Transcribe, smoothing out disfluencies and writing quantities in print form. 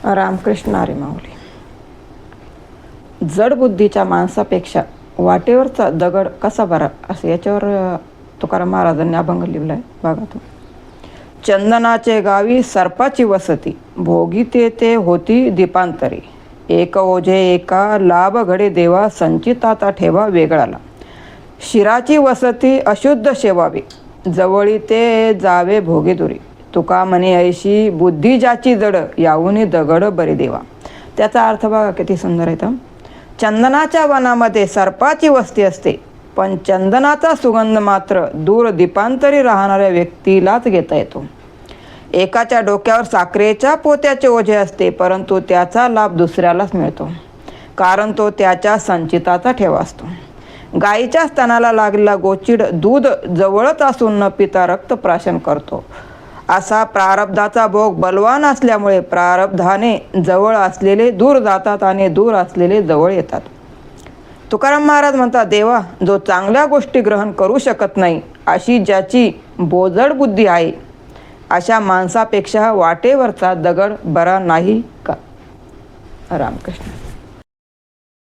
रामकृष्ण हरी माऊली. जड बुद्धीच्या माणसापेक्षा वाटेवरचा दगड कसा बरा, असं याच्यावर तुकाराम महाराजांनी अभंग लिहिलाय. बघा तो. चंदनाचे गावी सर्पाची वसती, भोगी ते होती दीपांतरी. एक ओझे एका लाभ घडे देवा, संचिताता ठेवा वेगळाला. शिराची वसती अशुद्ध शेवावी, जवळी ते जावे भोगे दुरी. तुका म्हणे ऐशी बुद्धी ज्याची जड, याहून दगड बरे देवा. त्याचा अर्थ बघा किती सुंदर आहे. चंदनाच्या वनामध्ये सर्पाची वस्ती असते, पण चंदनाचा सुगंध मात्र दूर दीपांतरी राहणाऱ्या व्यक्तीलाच घेता येतो. एकाच्या डोक्यावर साखरेच्या पोत्याचे ओझे असते, परंतु त्याचा लाभ दुसऱ्यालाच मिळतो, कारण तो त्याच्या संचिताचा ठेवा असतो. गायीच्या स्तनाला लागलेला गोचिड दूध जवळच असून न पिता रक्तप्राशन करतो. असा प्रारब्धाचा भोग बलवान असल्यामुळे प्रारब्धाने जवळ असलेले दूर जातात आणि दूर असलेले जवळ येतात. तुकाराम महाराज म्हणतात, देवा, जो चांगल्या गोष्टी ग्रहण करू शकत नाही, अशी ज्याची बोजड बुद्धी आहे, अशा माणसापेक्षा वाटेवरचा दगड बरा नाही का. रामकृष्ण.